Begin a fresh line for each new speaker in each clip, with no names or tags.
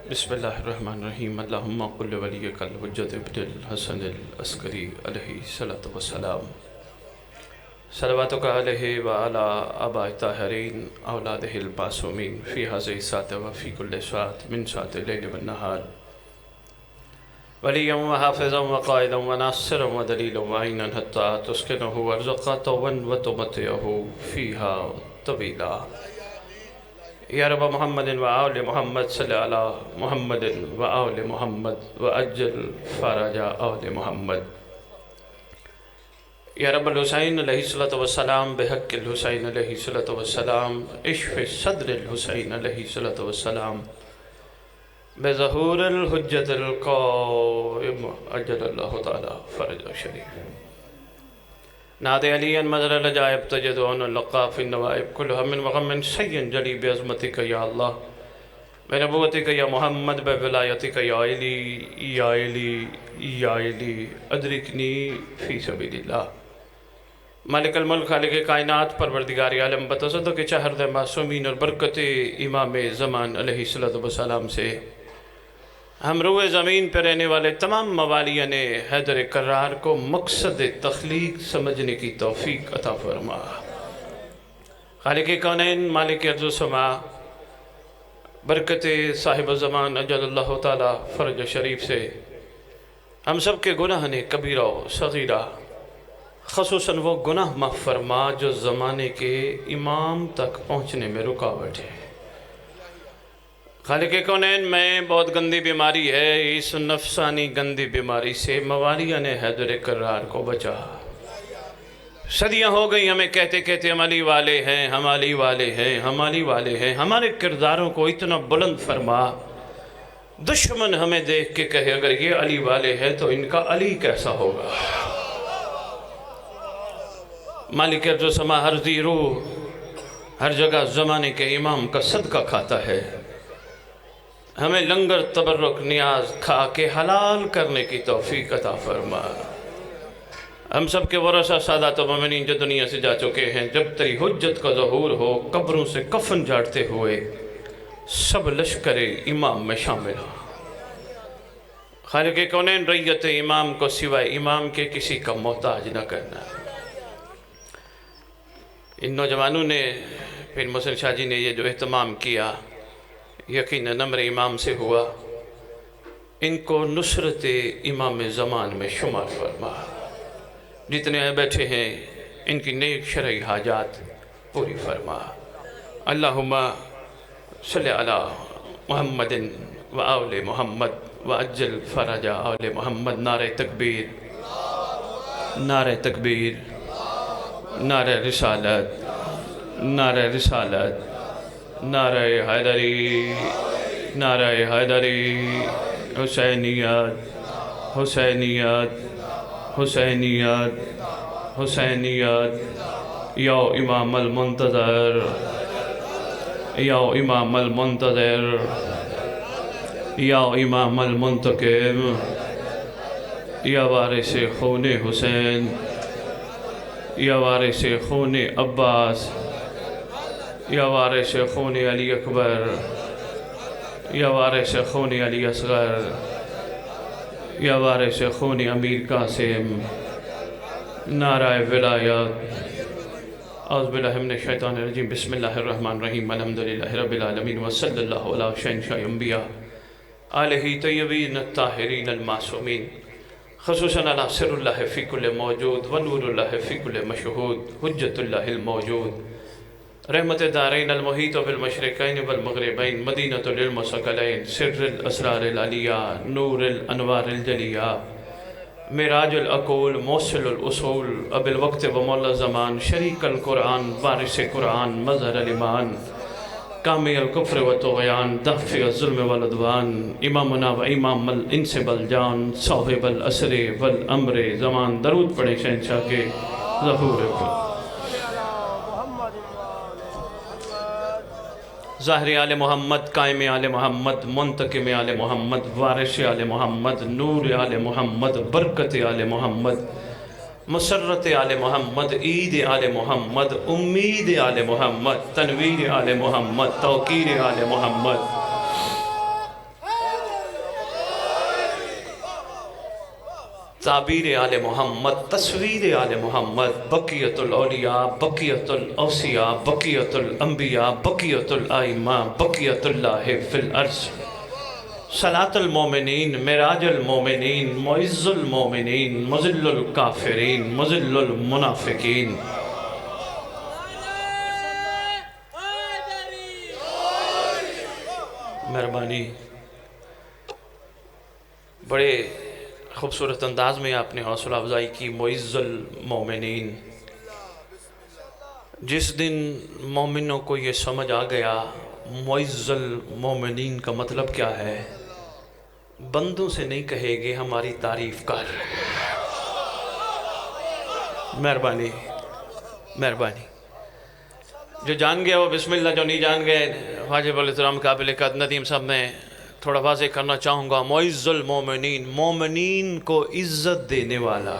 بسم اللہ الرحمن الرحیم اللہم قل ولیک الحجۃ ابن الحسن العسکری علیہ الصلوۃ والسلام صلواتک علیہ وعلی آباء الطاہرین اولادہ المعصومین فی ہذہ الساعۃ وفی کل ساعۃ من ساعۃ اللیل والنہار ولیا وحافظا وقائدا وناصرا ودلیلا وعینا حتی تسکنہ وارزقہ طوعا وتمتعہ فیہا طویلا یا رب محمد و آل محمد صلی علی محمد و آل محمد و اجل فرج آل محمد یا رب الحسین علیہ السلام بحق الحسین علیہ السلام اشف صدر الحسین علیہ السلام بظہور الحجت القائم اجل اللہ تعالی فرج شریف ناد علی مظہر العجائب تجدون اللقاف النوائب کل ہم وغم سین جلی بعظمتک یا اللہ بنبوتک یا محمد بولایتک یا علی ادرکنی فی سبیل اللہ مالک الملک خالق کائنات پروردگار عالم بتصدق کے چہرد معصومین اور برکت امام زمان علیہ السلام سے ہم روئے زمین پر رہنے والے تمام موالیان حیدر کرار کو مقصد تخلیق سمجھنے کی توفیق عطا فرما۔ خالق کونین مالک ارض و سما برکت صاحب زمان اجل اللہ تعالی فرج شریف سے ہم سب کے گناہ نے کبیرہ و صغیرہ خصوصاً وہ گناہ معاف فرما جو زمانے کے امام تک پہنچنے میں رکاوٹ ہے۔ خالق کونین میں بہت گندی بیماری ہے، اس نفسانی گندی بیماری سے موالیان حیدر کرار کو بچا۔ صدیاں ہو گئی ہمیں کہتے کہتے ہم علی والے ہیں، ہم علی والے ہیں، ہم علی والے ہیں، ہمارے کرداروں کو اتنا بلند فرما دشمن ہمیں دیکھ کے کہے اگر یہ علی والے ہیں تو ان کا علی کیسا ہوگا۔ مالک ارض و سما ہر ذی روح ہر جگہ زمانے کے امام کا صدقہ کھاتا ہے، ہمیں لنگر تبرک نیاز کھا کے حلال کرنے کی توفیق عطا فرما۔ ہم سب کے ورثہ سادات و مومنین جو دنیا سے جا چکے ہیں جب تیری حجت کا ظہور ہو قبروں سے کفن جھاڑتے ہوئے سب لشکر امام میں شامل ہو۔ خالق کونین ریت امام کو سوائے امام کے کسی کا محتاج نہ کرنا۔ ان نوجوانوں نے پھر محسن شاہ جی نے یہ جو اہتمام کیا یقیناً امر امام سے ہوا، ان کو نصرت امام زمان میں شمار فرما۔ جتنے بیٹھے ہیں ان کی نیک شرعی حاجات پوری فرما۔ اللہم صلی علی محمد و آل محمد و اجل فرج آل محمد۔ نعرہ تکبیر، نعرہ تکبیر، نعرہ رسالت، نعرہ رسالت، نعرہ حیدری، نعرہ حیدری، حسینیت، حسینیت، حسینیت، حسینیت، یا امام المنتظر، یا امام المنتظر، یا امام المنتقم، یا وارث خون حسین، یا وارث خون عباس، یا وارث خون علی اکبر، یا وارث خون علی اصغر، یا وارث خون امیر قاسم، نعرہ ولایت۔ اعوذ باللہ من الشیطان الرجیم، بسم اللہ الرحمن الرحیم، الحمدللہ رب العالمین، وصلی اللہ علی شہنشاہ انبیاء آلہ طیبین الطاہرین المعصومین، خصوصاً علی سر اللہ فی کل موجود ونور اللہ فی کل مشہود، حجت اللہ الموجود، رحمت دارین المحیط بالمشرقین والمغربین، مدینۃ العلم والثقلین، سر الاسرار العلیہ، نور الانوار الجلیہ، معراج العقول، موصل الاصول، اب الوقت و مولا زمان، شریک القرآن، وارث قرآن، مظہر الایمان، کامی الکفر و طغیان، دافع الظلم والعدوان، امامنا و امام الانس والجان، صاحب العصر والامر زمان۔ درود پڑھیں شہنشاہ کے ظہور پر۔ ظاہر آل محمد، قائم آل محمد، منتقم آل محمد، وارث آل محمد، نور آل محمد، برکت آل محمد، مسرت آل محمد، عید آل محمد، امید آل محمد، تنویر آل محمد، توقیر آل محمد، تعبیر آل محمد، تصویر آل محمد، بقیت الاولیاء، بقیت الاوصیاء، بقیت الانبیاء، بقیت الائمہ، بقیت اللہ فی الارض، صلاة المومنین، معراج المومنین، معز المومنین، مذل الکافرین، مذل المنافقین۔ مہربانی، بڑے خوبصورت انداز میں آپ نے حوصلہ افزائی کی، معز المومنین۔ جس دن مومنوں کو یہ سمجھ آ گیا معز المومنین کا مطلب کیا ہے، بندوں سے نہیں کہے گے ہماری تعریف کر۔ مہربانی مہربانی، جو جان گیا وہ بسم اللہ، جو نہیں جان گئے واجب الاحترام قابل قدر ندیم صاحب میں تھوڑا واضح کرنا چاہوں گا۔ معز المومنین، مومنین کو عزت دینے والا۔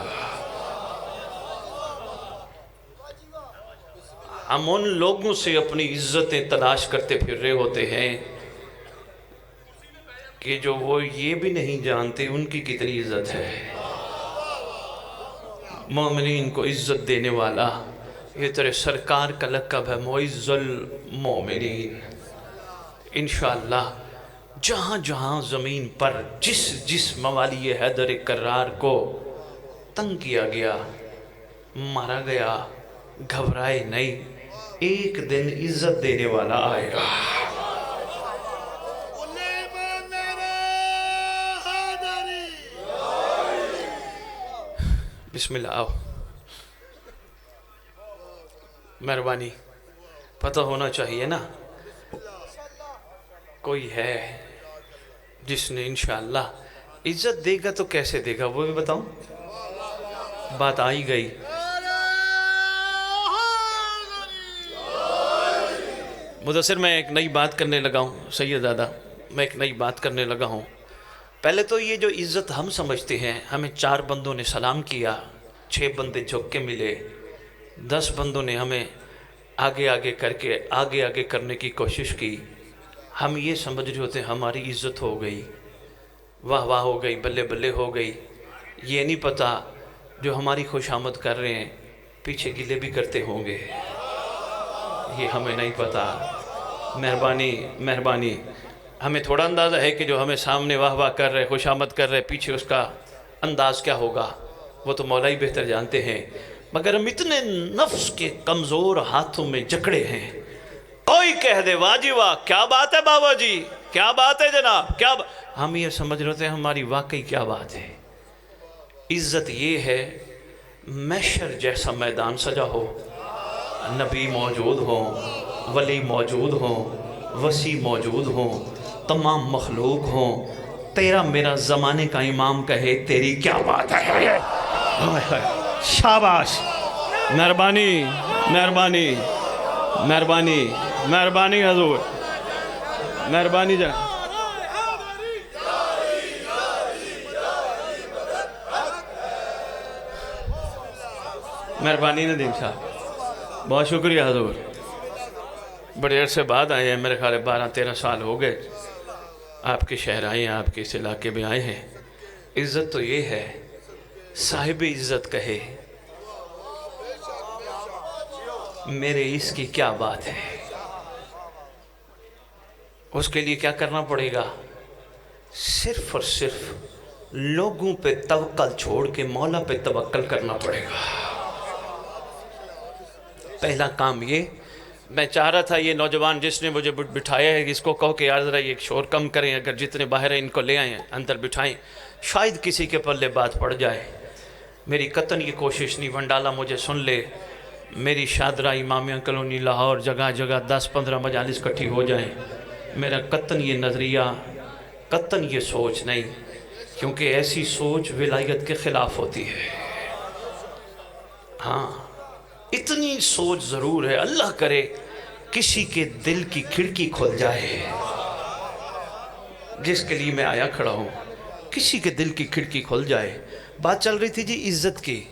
ہم ان لوگوں سے اپنی عزتیں تلاش کرتے پھر رہے ہوتے ہیں کہ جو وہ یہ بھی نہیں جانتے ان کی کتنی عزت ہے۔ مومنین کو عزت دینے والا، یہ تیرے سرکار کا لقب ہے، معز المومنین۔ انشاءاللہ جہاں جہاں زمین پر جس موالی حیدر کرار کو تنگ کیا گیا، مارا گیا، گھبرائے نہیں، ایک دن عزت دینے والا آئے گا۔ بسم اللہ، آؤ۔ مہربانی، پتہ ہونا چاہیے نا، کوئی ہے جس نے انشاءاللہ عزت دے گا تو کیسے دے گا وہ بھی بتاؤں؟ بات آئی گئی۔ مدثر، میں ایک نئی بات کرنے لگا ہوں، سید دادا، میں ایک نئی بات کرنے لگا ہوں۔ پہلے تو یہ جو عزت ہم سمجھتے ہیں، ہمیں 4 بندوں نے سلام کیا، 6 بندے جھک کے ملے، 10 بندوں نے ہمیں آگے آگے کرنے کی کوشش کی، ہم یہ سمجھ رہے ہوتے ہیں ہماری عزت ہو گئی، واہ واہ ہو گئی، بلے بلے ہو گئی۔ یہ نہیں پتا جو ہماری خوش آمد کر رہے ہیں پیچھے گلے بھی کرتے ہوں گے، یہ ہمیں نہیں پتا۔ مہربانی، ہمیں تھوڑا اندازہ ہے کہ جو ہمیں سامنے واہ واہ کر رہے، خوش آمد کر رہے، پیچھے اس کا انداز کیا ہوگا وہ تو مولا ہی بہتر جانتے ہیں، مگر ہم اتنے نفس کے کمزور ہاتھوں میں جکڑے ہیں، کوئی کہہ دے واہ جی واہ، کیا بات ہے بابا جی، کیا بات ہے جناب، ہم یہ سمجھ رہے ہیں ہماری واقعی کیا بات ہے۔ عزت یہ ہے محشر جیسا میدان سجا ہو، نبی موجود ہوں، ولی موجود ہوں، وسیع موجود ہوں، تمام مخلوق ہوں، تیرا میرا زمانے کا امام کہے تیری کیا بات ہے۔ شاباش، مہربانی مہربانی مہربانی مہربانی حضور، مہربانی جان۔ مہربانی ندیم صاحب، بہت شکریہ حضور، بڑے عرصے بعد آئے ہیں، میرے خیال 12-13 سال ہو گئے آپ کے شہر آئے ہیں، آپ کے اس علاقے میں آئے ہیں۔ عزت تو یہ ہے صاحب عزت کہے میرے اس کی کیا بات ہے، اس کے لیے کیا کرنا پڑے گا؟ صرف اور صرف لوگوں پہ توکل چھوڑ کے مولا پہ توکل کرنا پڑے گا۔ پہلا کام یہ، میں چاہ رہا تھا یہ نوجوان جس نے مجھے بٹھایا ہے اس کو کہو کہ یار ذرا یہ شور کم کریں، اگر جتنے باہر ہیں ان کو لے آئیں اندر بٹھائیں، شاید کسی کے پلے بات پڑ جائے۔ میری قطن یہ کوشش نہیں، ونڈالا مجھے سن لے، میری شادرہ امامیہ کلونی لاہور جگہ جگہ 10-15 مجالس کٹھی ہو جائیں، میرا قطن یہ نظریہ، قطن یہ سوچ نہیں، کیونکہ ایسی سوچ ولایت کے خلاف ہوتی ہے۔ ہاں اتنی سوچ ضرور ہے، اللہ کرے کسی کے دل کی کھڑکی کھل جائے، جس کے لیے میں آیا کھڑا ہوں، کسی کے دل کی کھڑکی کھل جائے۔ بات چل رہی تھی جی عزت کی،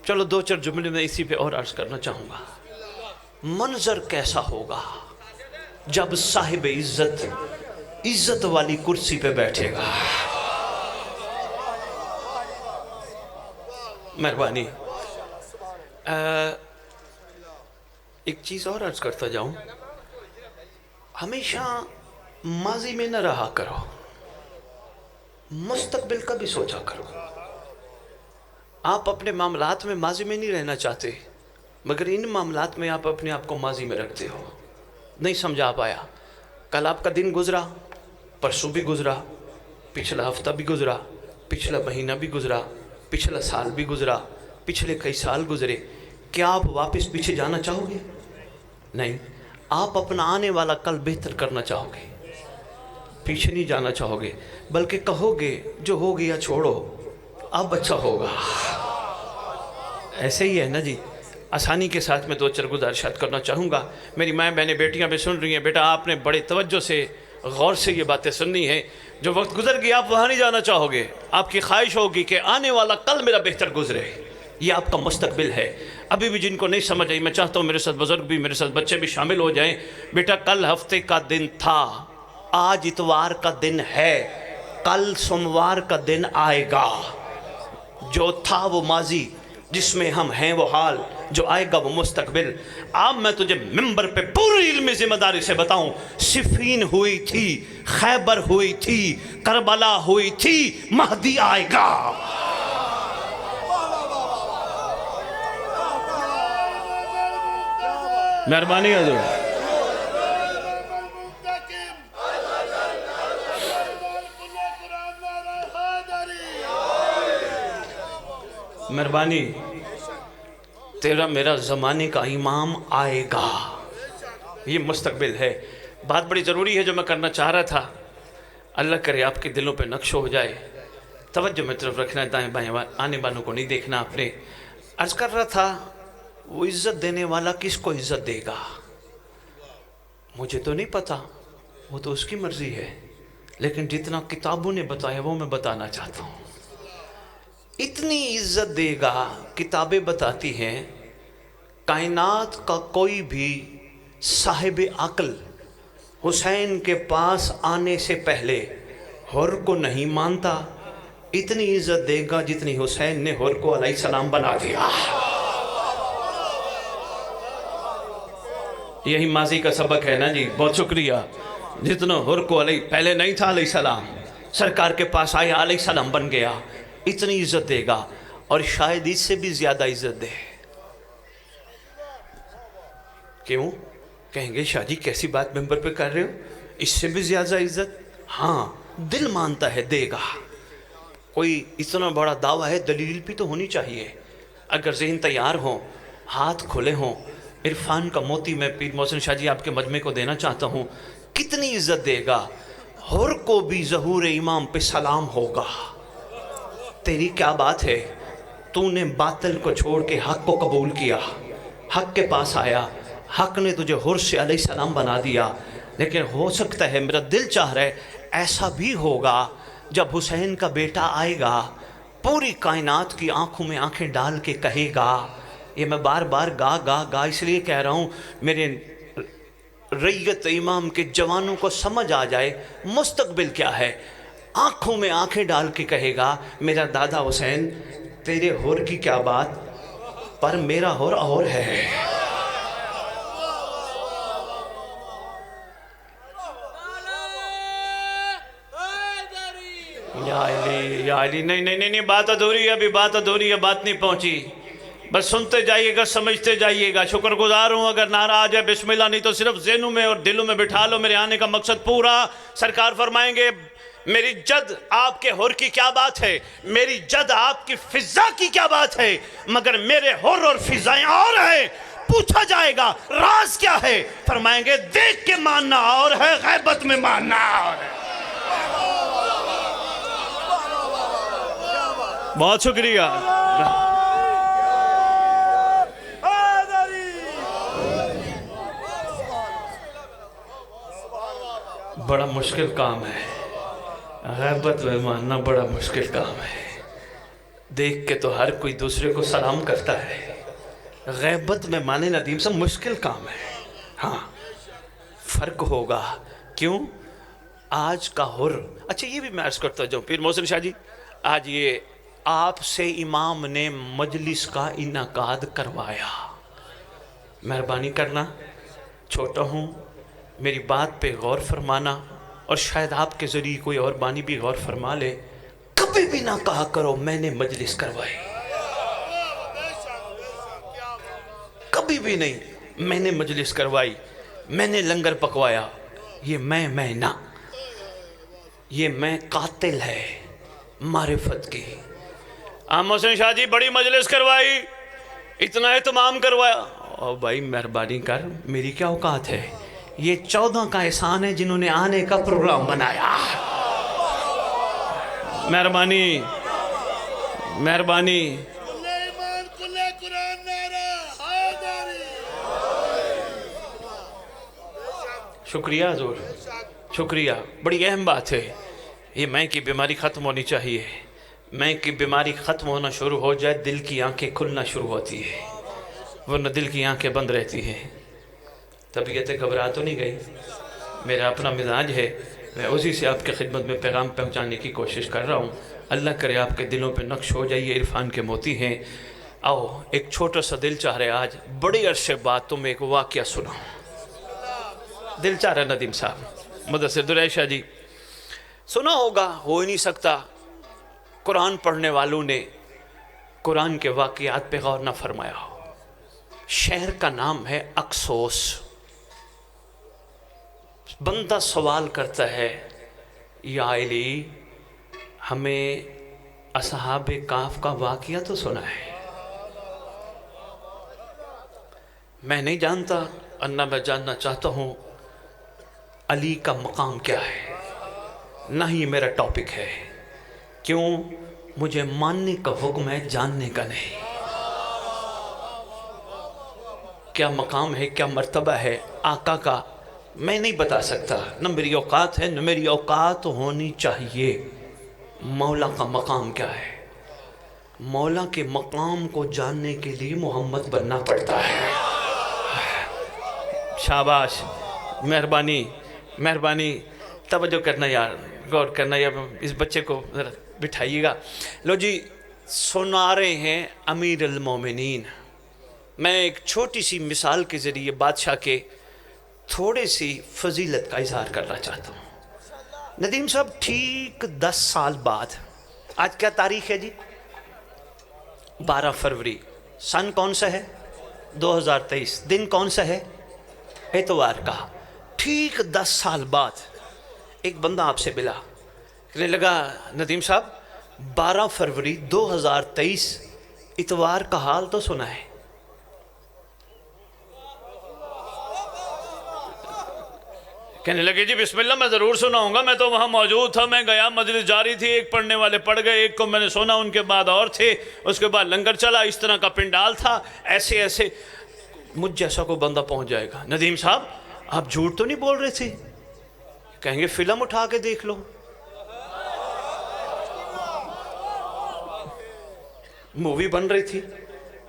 چلو 2-4 جملے میں اسی پہ اور عرض کرنا چاہوں گا۔ منظر کیسا ہوگا جب صاحب عزت والی کرسی پہ بیٹھے گا؟ مہربانی ایک چیز اور عرض کرتا جاؤں، ہمیشہ ماضی میں نہ رہا کرو، مستقبل کا بھی سوچا کرو۔ آپ اپنے معاملات میں ماضی میں نہیں رہنا چاہتے، مگر ان معاملات میں آپ اپنے آپ کو ماضی میں رکھتے ہو۔ نہیں سمجھا پایا، کل آپ کا دن گزرا، پرسوں بھی گزرا، پچھلا ہفتہ بھی گزرا، پچھلا مہینہ بھی گزرا، پچھلا سال بھی گزرا، پچھلے کئی سال گزرے۔ کیا آپ واپس پیچھے جانا چاہو گے؟ نہیں، آپ اپنا آنے والا کل بہتر کرنا چاہو گے، پیچھے نہیں جانا چاہو گے، بلکہ کہو گے جو ہو گیا چھوڑو، اب اچھا ہوگا۔ ایسے ہی ہے نا جی۔ آسانی کے ساتھ میں دو چار گزارشات کرنا چاہوں گا۔ میری مائیں بہنیں بیٹیاں بھی سن رہی ہیں، بیٹا آپ نے بڑے توجہ سے غور سے یہ باتیں سننی ہیں۔ جو وقت گزر گیا آپ وہاں نہیں جانا چاہو گے، آپ کی خواہش ہوگی کہ آنے والا کل میرا بہتر گزرے، یہ آپ کا مستقبل ہے۔ ابھی بھی جن کو نہیں سمجھ آئی، میں چاہتا ہوں میرے ساتھ بزرگ بھی، میرے ساتھ بچے بھی شامل ہو جائیں۔ بیٹا کل ہفتے کا دن تھا، آج اتوار کا دن ہے، کل سوموار کا دن آئے گا۔ جو تھا وہ ماضی، جس میں ہم ہیں وہ حال، جو آئے گا وہ مستقبل۔ اب میں تجھے ممبر پہ پوری علمی ذمہ داری سے بتاؤں، صفین ہوئی تھی، خیبر ہوئی تھی، کربلا ہوئی تھی، مہدی آئے گا۔ مہربانی حضور۔ مہربانی، تیرا میرا زمانے کا امام آئے گا، یہ مستقبل ہے۔ بات بڑی ضروری ہے جو میں کرنا چاہ رہا تھا، اللہ کرے آپ کے دلوں پہ نقش ہو جائے۔ توجہ میں طرف رکھنا ہے، دائیں بائیں آنے والوں کو نہیں دیکھنا۔ آپ نے عرض کر رہا تھا، وہ عزت دینے والا کس کو عزت دے گا؟ مجھے تو نہیں پتا، وہ تو اس کی مرضی ہے، لیکن جتنا کتابوں نے بتایا وہ میں بتانا چاہتا ہوں۔ اتنی عزت دے گا، کتابیں بتاتی ہیں کائنات کا کوئی بھی صاحب عقل حسین کے پاس آنے سے پہلے حر کو نہیں مانتا، اتنی عزت دے گا جتنی حسین نے حر کو علیہ السلام بنا دیا۔ یہی ماضی کا سبق ہے نا جی، بہت شکریہ۔ جتنا حر کو پہلے نہیں تھا علیہ السلام، سرکار کے پاس آیا علیہ السلام بن گیا، اتنی عزت دے گا، اور شاید اس سے بھی زیادہ عزت دے۔ کیوں؟ کہیں گے شاہ جی کیسی بات ممبر پہ کر رہے ہو، اس سے بھی زیادہ عزت؟ ہاں، دل مانتا ہے دے گا۔ کوئی اتنا بڑا دعویٰ ہے، دلیل بھی تو ہونی چاہیے۔ اگر ذہن تیار ہوں، ہاتھ کھلے ہوں، عرفان کا موتی میں پیر محسن شاہ جی آپ کے مجمع کو دینا چاہتا ہوں، کتنی عزت دے گا۔ حر کو بھی ظہور امام پہ سلام ہوگا۔ تیری کیا بات ہے، تو نے باطل کو چھوڑ کے حق کو قبول کیا، حق کے پاس آیا، حق نے تجھے حر سے علیہ السلام بنا دیا۔ لیکن ہو سکتا ہے، میرا دل چاہ رہا ہے، ایسا بھی ہوگا جب حسین کا بیٹا آئے گا، پوری کائنات کی آنکھوں میں آنکھیں ڈال کے کہے گا، یہ میں بار بار گا اس لیے کہہ رہا ہوں، میرے ریت امام کے جوانوں کو سمجھ آ جائے مستقبل کیا ہے۔ آنکھوں میں آنکھیں ڈال کے کہے گا، میرا دادا حسین تیرے حر کی کیا بات، پر میرا حر اور ہے۔ یا علی، نہیں، بات ادھوری ہے، ابھی بات ادھوری ہے، بات نہیں پہنچی۔ بس سنتے جائیے گا، سمجھتے جائیے گا۔ شکر گزار ہوں، اگر ناراض ہے بسم اللہ، نہیں تو صرف ذہنوں میں اور دلوں میں بٹھا لو، میرے آنے کا مقصد پورا۔ سرکار فرمائیں گے، میری جد آپ کے حر کی کیا بات ہے، میری جد آپ کی فضا کی کیا بات ہے، مگر میرے حر اور فضائیں اور ہیں۔ پوچھا جائے گا راز کیا ہے، فرمائیں گے دیکھ کے ماننا اور ہے، غیبت میں ماننا اور ہے۔ بہت شکریہ۔ بڑا مشکل کام ہے، غیبت میں ماننا بڑا مشکل کام ہے۔ دیکھ کے تو ہر کوئی دوسرے کو سلام کرتا ہے، غیبت میں مانے ندیم سے مشکل کام ہے۔ ہاں، فرق ہوگا۔ کیوں؟ آج کا حر، اچھا یہ بھی میں عرض کرتا جاؤں، پیر محسن شاہ جی، آج یہ آپ سے امام نے مجلس کا انعقاد کروایا۔ مہربانی کرنا، چھوٹا ہوں، میری بات پہ غور فرمانا، اور شاید آپ کے ذریعے کوئی اور بانی بھی غور فرما لے۔ کبھی بھی نہ کہا کرو میں نے مجلس کروائی، کبھی بھی نہیں میں نے مجلس کروائی، میں نے لنگر پکوایا۔ یہ میں نہ، یہ میں قاتل ہے معرفت کی۔ عام حسین شاہ جی بڑی مجلس کروائی، اتنا اہتمام کروایا۔ اور بھائی مہربانی کر، میری کیا اوقات ہے؟ یہ 14 کا احسان ہے جنہوں نے آنے کا پروگرام بنایا۔ مہربانی مہربانی۔ شکریہ حضور، شکریہ، بڑی اہم بات ہے۔ یہ میں کی بیماری ختم ہونی چاہیے۔ میں کی بیماری ختم ہونا شروع ہو جائے، دل کی آنکھیں کھلنا شروع ہوتی ہے، ورنہ دل کی آنکھیں بند رہتی ہیں۔ طبیعتیں گھبرا تو نہیں گئی، میرا اپنا مزاج ہے، میں اسی سے آپ کے خدمت میں پیغام پہنچانے کی کوشش کر رہا ہوں۔ اللہ کرے آپ کے دلوں پہ نقش ہو جائے، یہ عرفان کے موتی ہیں۔ آؤ، ایک چھوٹا سا دل چاہ رہے آج بڑی عرصے بعد تمہیں ایک واقعہ سناؤں۔ دل چاہ رہا ندیم صاحب، مدثر دریشہ جی، سنا ہوگا، ہو ہی نہیں سکتا قرآن پڑھنے والوں نے قرآن کے واقعات پہ غور نہ فرمایا ہو۔ شہر کا نام ہے اکسوس۔ بندہ سوال کرتا ہے، یا علی ہمیں اصحاب کہف کا واقعہ تو سنا ہے، میں نہیں جانتا، انا میں جاننا چاہتا ہوں علی کا مقام کیا ہے، نہ ہی میرا ٹاپک ہے۔ کیوں؟ مجھے ماننے کا حکم ہے، جاننے کا نہیں۔ کیا مقام ہے، کیا مرتبہ ہے آقا کا، میں نہیں بتا سکتا، نہ میری اوقات ہے، نہ میری اوقات ہونی چاہیے۔ مولا کا مقام کیا ہے؟ مولا کے مقام کو جاننے کے لیے محمد بننا پڑتا ہے۔ شاباش، مہربانی مہربانی، توجہ کرنا یار، غور کرنا یار، اس بچے کو ذرا بٹھائیے گا۔ لو جی، سنا رہے ہیں امیر المومنین۔ میں ایک چھوٹی سی مثال کے ذریعے بادشاہ کے تھوڑی سی فضیلت کا اظہار کرنا چاہتا ہوں۔ ندیم صاحب، ٹھیک 10 سال بعد، آج کیا تاریخ ہے جی؟ 12 فروری، سن کون سا ہے؟ 2023، دن کون سا ہے؟ اتوار کا۔ ٹھیک 10 سال بعد ایک بندہ آپ سے ملا، کہنے لگا ندیم صاحب 12 فروری 2023 اتوار کا حال تو سنا ہے؟ کہنے لگے جی بسم اللہ، میں ضرور سناؤں گا، میں تو وہاں موجود تھا، میں گیا، مجلس جاری تھی، ایک پڑھنے والے پڑھ گئے، ایک کو میں نے سنا، ان کے بعد اور تھے، اس کے بعد لنگر چلا، اس طرح کا پنڈال تھا، ایسے ایسے۔ مجھ جیسا کوئی بندہ پہنچ جائے گا، ندیم صاحب آپ جھوٹ تو نہیں بول رہے تھے؟ کہیں گے فلم اٹھا کے دیکھ لو، مووی بن رہی تھی،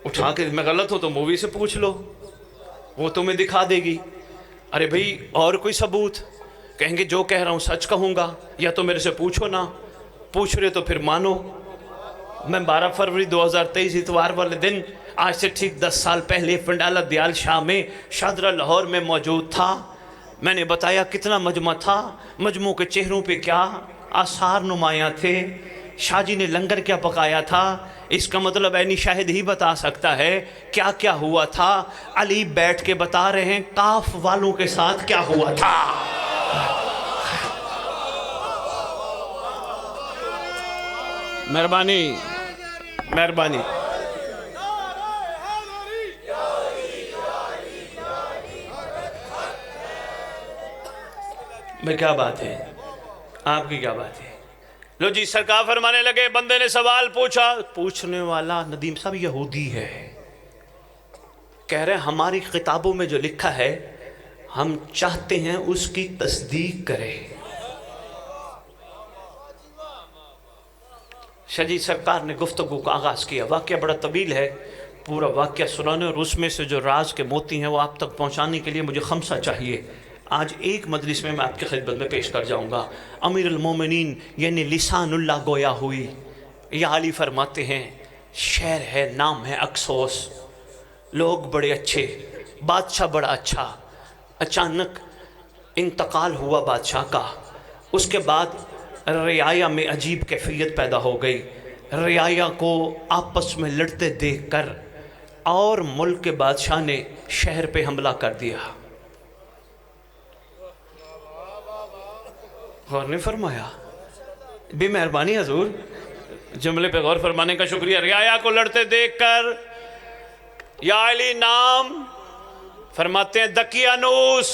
اٹھا کے، میں غلط ہوں تو مووی سے پوچھ لو، وہ تمہیں دکھا دے گی۔ ارے بھئی اور کوئی ثبوت؟ کہیں گے جو کہہ رہا ہوں سچ کہوں گا، یا تو میرے سے پوچھو نا، پوچھ رہے تو پھر مانو۔ میں 12 فروری 2023 اتوار والے دن، آج سے ٹھیک 10 سال پہلے پنڈالہ دیال شاہ میں شاہدرہ لاہور میں موجود تھا۔ میں نے بتایا کتنا مجمع تھا، مجموع کے چہروں پہ کیا آثار نمایاں تھے، شاہ جی نے لنگر کیا پکایا تھا، اس کا مطلب عینی شاہد ہی بتا سکتا ہے کیا کیا ہوا تھا۔ علی بیٹھ کے بتا رہے ہیں کاف والوں کے ساتھ کیا ہوا تھا۔ مہربانی مہربانی۔ میں کیا بات ہے، آپ کی کیا بات ہے؟ لو جی، سرکار فرمانے لگے، بندے نے سوال پوچھا، پوچھنے والا ندیم صاحب یہودی ہے، کہہ رہے ہماری کتابوں میں جو لکھا ہے ہم چاہتے ہیں اس کی تصدیق کرے۔ شجی سرکار نے گفتگو کا آغاز کیا۔ واقعہ بڑا طویل ہے، پورا واقعہ سنانے اور اس میں سے جو راز کے موتی ہیں وہ آپ تک پہنچانے کے لیے مجھے خمسہ چاہیے۔ آج ایک مجلس میں آپ کی خدمت میں پیش کر جاؤں گا۔ امیر المومنین یعنی لسان اللہ گویا ہوئی، یا علی فرماتے ہیں شہر ہے، نام ہے اکسوس، لوگ بڑے اچھے، بادشاہ بڑا اچھا، اچانک انتقال ہوا بادشاہ کا۔ اس کے بعد رعایا میں عجیب کیفیت پیدا ہو گئی، رعایا کو آپس میں لڑتے دیکھ کر اور ملک کے بادشاہ نے شہر پہ حملہ کر دیا۔ غور نہیں فرمایا؟ بے مہربانی حضور، جملے پہ غور فرمانے کا شکریہ۔ رعایا کو لڑتے دیکھ کر یا علی نام فرماتے ہیں دقیانوس،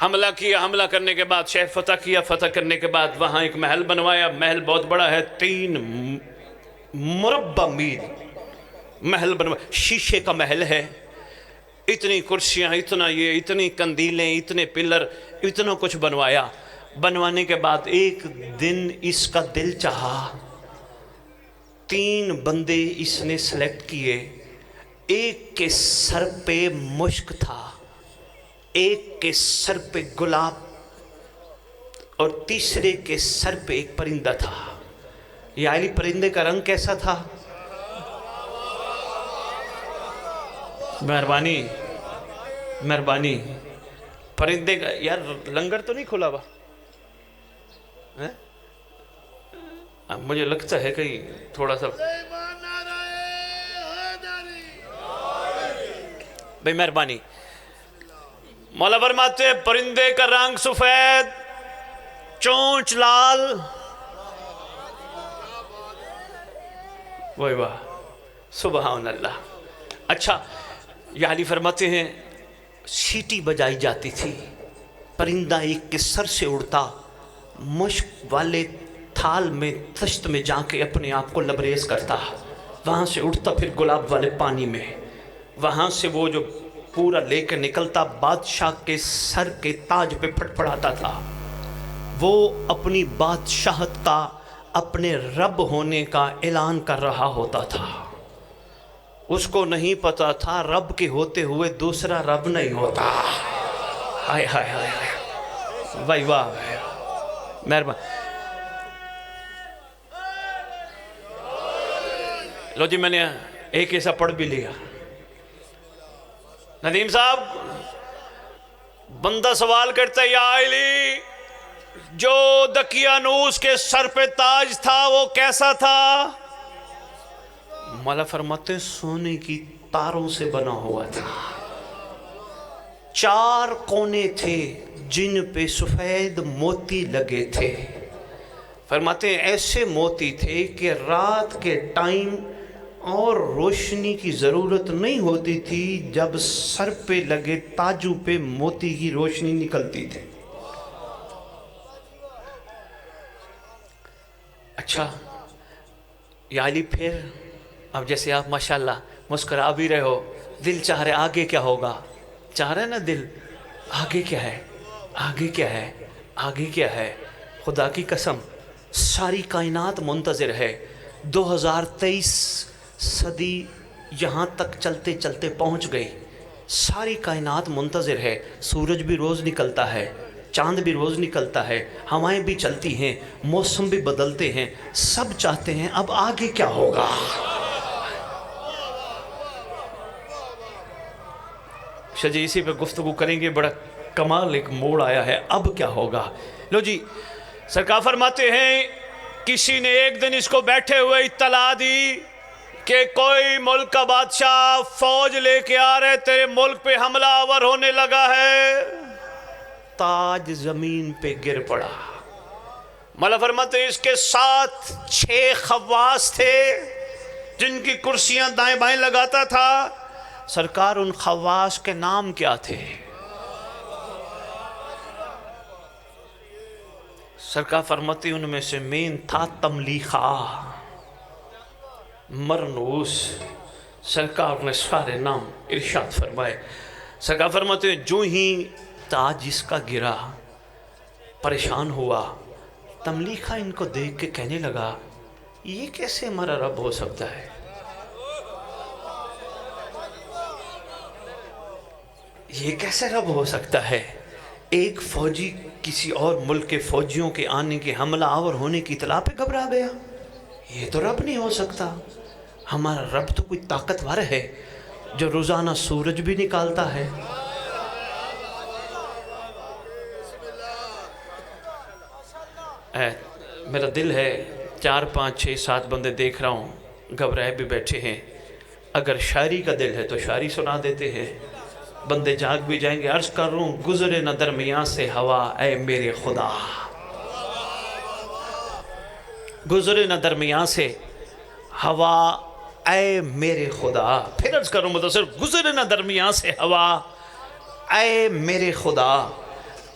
حملہ کیا، حملہ کرنے کے بعد شہر فتح کیا، فتح کرنے کے بعد وہاں ایک محل بنوایا، محل بہت بڑا ہے، 3 مربع میل محل بنوایا، شیشے کا محل ہے، اتنی کرسیاں، اتنا یہ، اتنی کندیلیں، اتنے پلر، اتنا کچھ بنوایا۔ بنوانے کے بعد ایک دن اس کا دل چاہا، 3 بندے اس نے سلیکٹ کیے، ایک کے سر پہ مشک تھا، ایک کے سر پہ گلاب، اور تیسرے کے سر پہ ایک پرندہ تھا۔ یا علی پرندے کا رنگ کیسا تھا؟ مہربانی مہربانی، پرندے کا، یار لنگر تو نہیں کھلا ہوا؟ مجھے لگتا ہے کہیں تھوڑا سا بے مہربانی۔ مولا فرماتے ہیں پرندے کا رنگ سفید، چونچ لال، واہ واہ سبحان اللہ۔ اچھا، یا علی فرماتے ہیں سیٹی بجائی جاتی تھی، پرندہ ایک کے سر سے اڑتا، مشک والے تھال میں تشت میں جا کے اپنے آپ کو لبریز کرتا، وہاں سے اٹھتا پھر گلاب والے پانی میں، وہاں سے وہ جو پورا لے کے نکلتا بادشاہ کے سر کے تاج پہ پھٹ پڑاتا تھا۔ وہ اپنی بادشاہت کا، اپنے رب ہونے کا اعلان کر رہا ہوتا تھا۔ اس کو نہیں پتا تھا رب کے ہوتے ہوئے دوسرا رب نہیں ہوتا۔ ہائے ہائے ہائے ہائے، واہ واہ، مہربان۔ لو جی، میں نے ایک ایسا پڑھ بھی لیا۔ ندیم صاحب، بندہ سوال کرتا ہے یا علی جو دقیانوس کے سر پہ تاج تھا وہ کیسا تھا؟ مولا فرماتے ہیں سونے کی تاروں سے بنا ہوا تھا، 4 کونے تھے جن پہ سفید موتی لگے تھے۔ فرماتے ہیں ایسے موتی تھے کہ رات کے ٹائم اور روشنی کی ضرورت نہیں ہوتی تھی، جب سر پہ لگے تاجوں پہ موتی کی روشنی نکلتی تھی۔ اچھا یا علی، پھر اب جیسے آپ ماشاءاللہ مسکرا بھی رہے ہو، دل چاہ رہے آگے کیا ہوگا؟ چاہ رہے نا دل، آگے کیا ہے؟ آگے کیا ہے؟ آگے کیا ہے؟ خدا کی قسم ساری کائنات منتظر ہے۔ 2023 صدی یہاں تک چلتے چلتے پہنچ گئی، ساری کائنات منتظر ہے۔ سورج بھی روز نکلتا ہے، چاند بھی روز نکلتا ہے، ہوائیں بھی چلتی ہیں، موسم بھی بدلتے ہیں، سب چاہتے ہیں اب آگے کیا ہوگا؟ شجی اسی پہ گفتگو کریں گے، بڑا کمال ایک موڑ آیا ہے، اب کیا ہوگا؟ لو جی، سرکار فرماتے ہیں کسی نے ایک دن اس کو بیٹھے ہوئے اطلاع دی کہ کوئی ملک کا بادشاہ فوج لے کے آ رہے، تیرے ملک پہ حملہ آور ہونے لگا ہے۔ تاج زمین پہ گر پڑا۔ مولا فرماتے ہیں اس کے ساتھ 6 خواص تھے جن کی کرسیاں دائیں بائیں لگاتا تھا۔ سرکار ان خواص کے نام کیا تھے؟ سرکار فرماتے ہیں ان میں سے مین تھا تملیخا، مرنوس۔ سرکار نے سارے نام ارشاد فرمائے۔ سرکار فرماتے ہیں جو ہی تاج اس کا گرا پریشان ہوا، تملیخا ان کو دیکھ کے کہنے لگا یہ کیسے ہمارا رب ہو سکتا ہے؟ یہ کیسے رب ہو سکتا ہے؟ ایک فوجی
کسی اور ملک کے فوجیوں کے آنے کے حملہ آور ہونے کی اطلاع پہ گھبرا گیا؟ یہ تو رب نہیں ہو سکتا۔ ہمارا رب تو کوئی طاقتور ہے جو روزانہ سورج بھی نکالتا ہے۔ میرا دل ہے 4 5 6 7 بندے دیکھ رہا ہوں، گھبرائے بھی بیٹھے ہیں۔ اگر شاعری کا دل ہے تو شاعری سنا دیتے ہیں، بندے جاگ بھی جائیں گے۔ عرض کر رہا ہوں، گزرے نہ درمیان سے ہوا اے میرے خدا، گزرے نہ درمیان سے ہوا اے میرے خدا۔ پھر عرض کروں متصر، گزرے نہ درمیان سے ہوا اے میرے خدا۔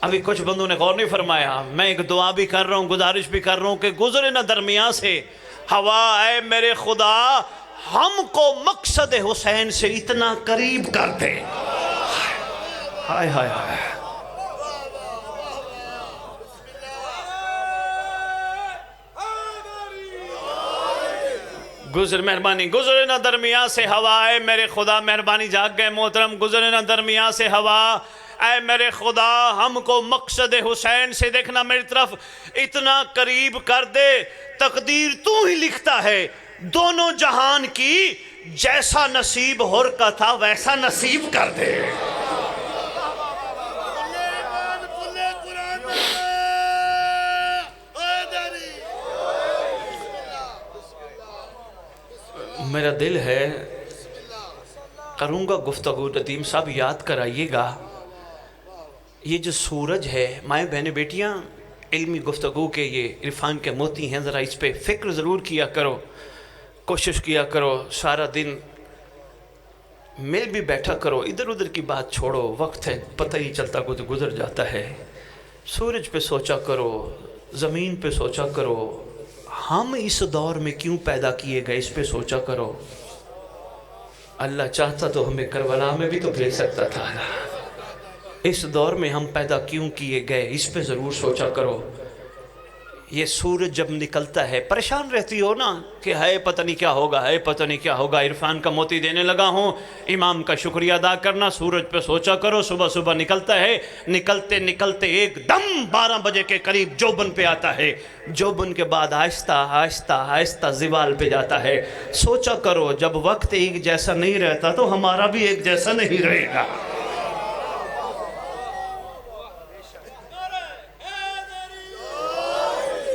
ابھی کچھ بندوں نے غور نہیں فرمایا، میں ایک دعا بھی کر رہا ہوں، گزارش بھی کر رہا ہوں کہ گزرے نہ درمیان سے ہوا اے میرے خدا، ہم کو مقصد حسین سے اتنا قریب کر دے۔ ہائے ہائے ہائے، مہربانی، گزرے نہ درمیان سے ہوا اے میرے خدا، مہربانی جاگ گئے محترم، گزرے نہ درمیان سے ہوا اے میرے خدا، ہم کو مقصد حسین سے، دیکھنا میری طرف، اتنا قریب کر دے۔ تقدیر تو ہی لکھتا ہے دونوں جہان کی، جیسا نصیب ہر کا تھا ویسا نصیب کر دے۔ میرا دل ہے، کروں گا گفتگو، ندیم صاحب یاد کرائیے گا، یہ جو سورج ہے، مائیں بہنیں بیٹیاں، علمی گفتگو کے یہ عرفان کے موتی ہیں، ذرا اس پہ فکر ضرور کیا کرو، کوشش کیا کرو، سارا دن مل بھی بیٹھا کرو، ادھر ادھر کی بات چھوڑو، وقت ہے پتہ ہی چلتا کچھ گزر جاتا ہے۔ سورج پہ سوچا کرو، زمین پہ سوچا کرو، ہم اس دور میں کیوں پیدا کیے گئے اس پہ سوچا کرو۔ اللہ چاہتا تو ہمیں کربلا میں بھی تو بھیج سکتا تھا، اس دور میں ہم پیدا کیوں کیے گئے اس پہ ضرور سوچا کرو۔ یہ سورج جب نکلتا ہے پریشان رہتی ہو نا کہ ہے پتہ نہیں کیا ہوگا، ہے پتہ نہیں کیا ہوگا، عرفان کا موتی دینے لگا ہوں، امام کا شکریہ ادا کرنا، سورج پہ سوچا کرو، صبح صبح نکلتا ہے، نکلتے نکلتے ایک دم 12 بجے کے قریب جوبن پہ آتا ہے، جوبن کے بعد آہستہ آہستہ آہستہ زوال پہ جاتا ہے۔ سوچا کرو جب وقت ایک جیسا نہیں رہتا تو ہمارا بھی ایک جیسا نہیں رہے گا۔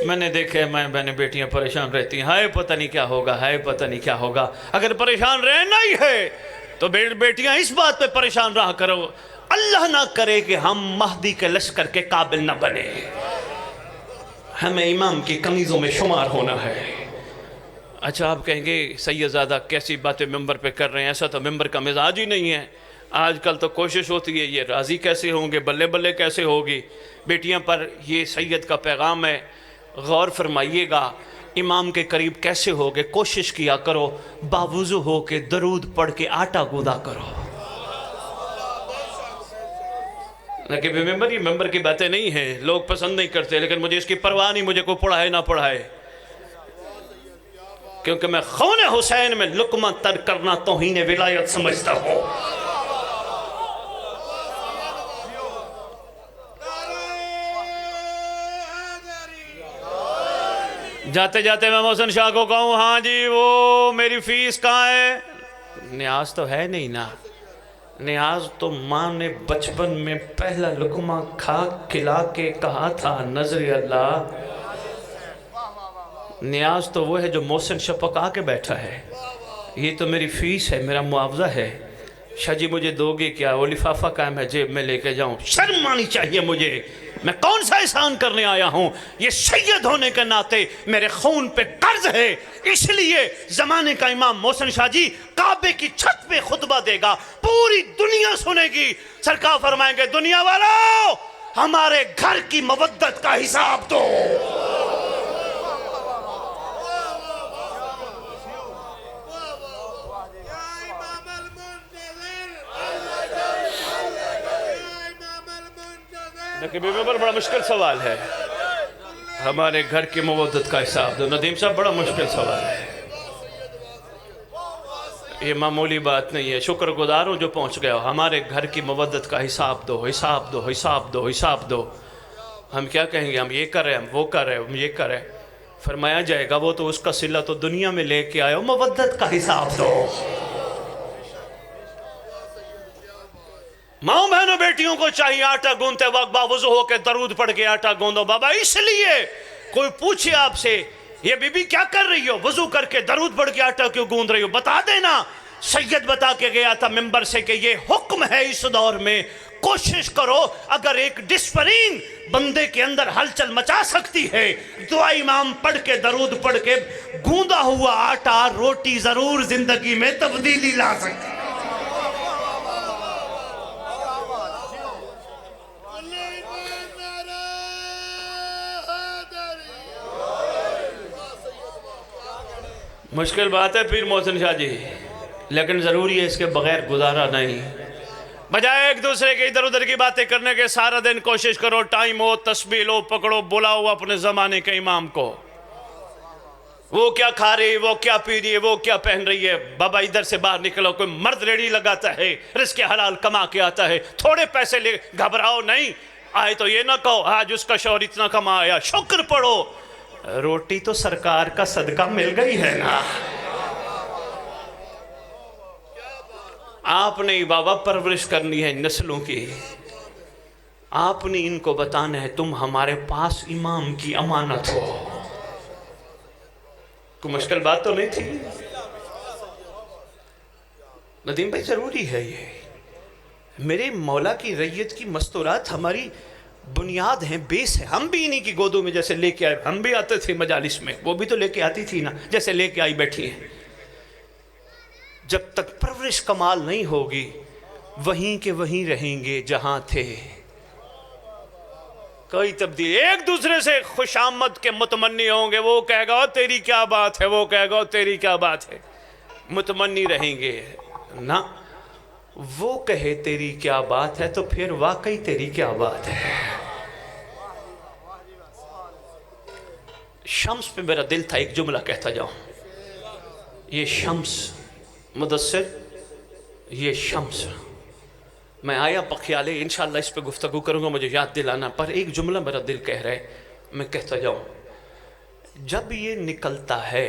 میں نے دیکھے میں بہنیں بیٹیاں پریشان رہتی ہیں، ہائے پتہ نہیں کیا ہوگا، ہائے پتہ نہیں کیا ہوگا۔ اگر پریشان رہنا ہی ہے تو بیٹیاں اس بات پہ پریشان رہا کرو، اللہ نہ کرے کہ ہم مہدی کے لشکر کے قابل نہ بنے، ہمیں امام کی کنیزوں میں شمار ہونا ہے۔ اچھا آپ کہیں گے سید زادہ کیسی باتیں ممبر پہ کر رہے ہیں، ایسا تو ممبر کا مزاج ہی نہیں ہے، آج کل تو کوشش ہوتی ہے یہ راضی کیسے ہوں گے، بلے بلے کیسے ہوگی۔ بیٹیاں پر یہ سید کا پیغام ہے، غور فرمائیے گا، امام کے قریب کیسے ہوگے، کوشش کیا کرو باوضو ہو کے درود پڑھ کے آٹا گودا کرو۔ لیکن ممبر یہ ممبر کی باتیں نہیں ہیں، لوگ پسند نہیں کرتے، لیکن مجھے اس کی پرواہ نہیں، مجھے کوئی پڑھائے نہ پڑھائے، کیونکہ میں خون حسین میں لقمہ تر کرنا توہین ولایت سمجھتا ہوں۔ جاتے جاتے میں محسن شاہ کو کہوں، ہاں جی وہ میری فیس کہاں ہے؟ نیاز تو ہے نہیں نا، نیاز تو ماں نے بچپن میں پہلا لقمہ کھا کھلا کے کہا تھا نظر اللہ، نیاز تو وہ ہے جو محسن شفق آ کے بیٹھا ہے، یہ تو میری فیس ہے، میرا معاوضہ ہے۔ شاہ جی مجھے دو گے کیا؟ وہ لفافہ قائم ہے، جیب میں لے کے جاؤں؟ شرم آنی چاہیے مجھے، میں کون سا احسان کرنے آیا ہوں؟ یہ سید ہونے کے ناطے میرے خون پہ قرض ہے، اس لیے زمانے کا امام محسن شاہ جی کعبے کی چھت پہ خطبہ دے گا، پوری دنیا سنے گی، سرکار فرمائیں گے دنیا والو ہمارے گھر کی مودت کا حساب دو۔ لیکن بڑا مشکل سوال ہے، ہمارے گھر کی مودت کا حساب دو۔ ندیم صاحب بڑا مشکل سوال ہے، یہ معمولی بات نہیں ہے، شکر گزار ہوں جو پہنچ گیا ہو۔ ہمارے گھر کی مودت کا حساب دو، حساب دو، حساب دو، حساب دو۔ ہم کیا کہیں گے؟ ہم یہ کر رہے ہیں، ہم وہ کر رہے ہیں، ہم یہ کر رہے ہیں۔ فرمایا جائے گا وہ تو اس کا صلہ تو دنیا میں لے کے آئے ہو، مودت کا حساب دو۔ ماں بہنوں بیٹیوں کو چاہیے آٹا گوندتے وقت باوضو ہو کے درود پڑھ کے آٹا گوندو بابا، اس لیے کوئی پوچھے آپ سے یہ بی بی کیا کر رہی ہو، وضو کر کے درود پڑھ کے آٹا کیوں گوند رہی ہو، بتا دینا۔ سید بتا کے گیا تھا ممبر سے کہ یہ حکم ہے اس دور میں، کوشش کرو اگر ایک ڈسپرین بندے کے اندر ہلچل مچا سکتی ہے، دعا امام پڑھ کے درود پڑھ کے گوندا ہوا آٹا روٹی ضرور زندگی میں تبدیلی لا سکتی ہے۔ مشکل بات ہے پیر محسن شاہ جی، لیکن ضروری ہے، اس کے بغیر گزارا نہیں۔ بجائے ایک دوسرے کے ادھر ادھر کی باتیں کرنے کے سارا دن کوشش کرو ٹائم ہو، تسبیح لو، پکڑو، بلاؤ اپنے زمانے کے امام کو۔ وہ کیا کھا رہی ہے، وہ کیا پی رہی ہے، وہ کیا پہن رہی ہے، بابا ادھر سے باہر نکلو، کوئی مرد ریڑھی لگاتا ہے، رزق حلال کما کے آتا ہے، تھوڑے پیسے لے، گھبراؤ نہیں، آئے تو یہ نہ کہو آج اس کا شوہر اتنا کمایا، شکر پڑھو، روٹی تو سرکار کا صدقہ مل گئی ہے نا۔ آپ نے بابا پرورش کرنی ہے نسلوں کی، آپ نے ان کو بتانا ہے تم ہمارے پاس امام کی امانت ہو۔ کوئی مشکل بات تو نہیں تھی ندیم بھائی، ضروری ہے یہ۔ میرے مولا کی ریت کی مستورات ہماری بنیاد ہیں، بیس ہے۔ ہم بھی انہی کی گودوں میں جیسے لے کے آئے، ہم بھی آتے تھے مجالس میں، وہ بھی تو لے کے آتی تھی نا، جیسے لے کے آئی بیٹھی ہیں۔ جب تک پرورش کمال نہیں ہوگی وہیں کے وہیں رہیں گے جہاں تھے، کوئی تبدیل۔ ایک دوسرے سے خوش آمد کے متمنی ہوں گے، وہ کہے گا تیری کیا بات ہے، وہ کہے گا تیری کیا بات ہے، متمنی رہیں گے نا۔ وہ کہے تیری کیا بات ہے تو پھر واقعی تیری کیا بات ہے۔ شمس پہ میرا دل تھا ایک جملہ کہتا جاؤں، یہ شمس مدثر، یہ شمس، میں آیا بخیالے انشاءاللہ اس پہ گفتگو کروں گا، مجھے یاد دلانا، پر ایک جملہ میرا دل کہہ رہا ہے، میں کہتا جاؤں، جب یہ نکلتا ہے،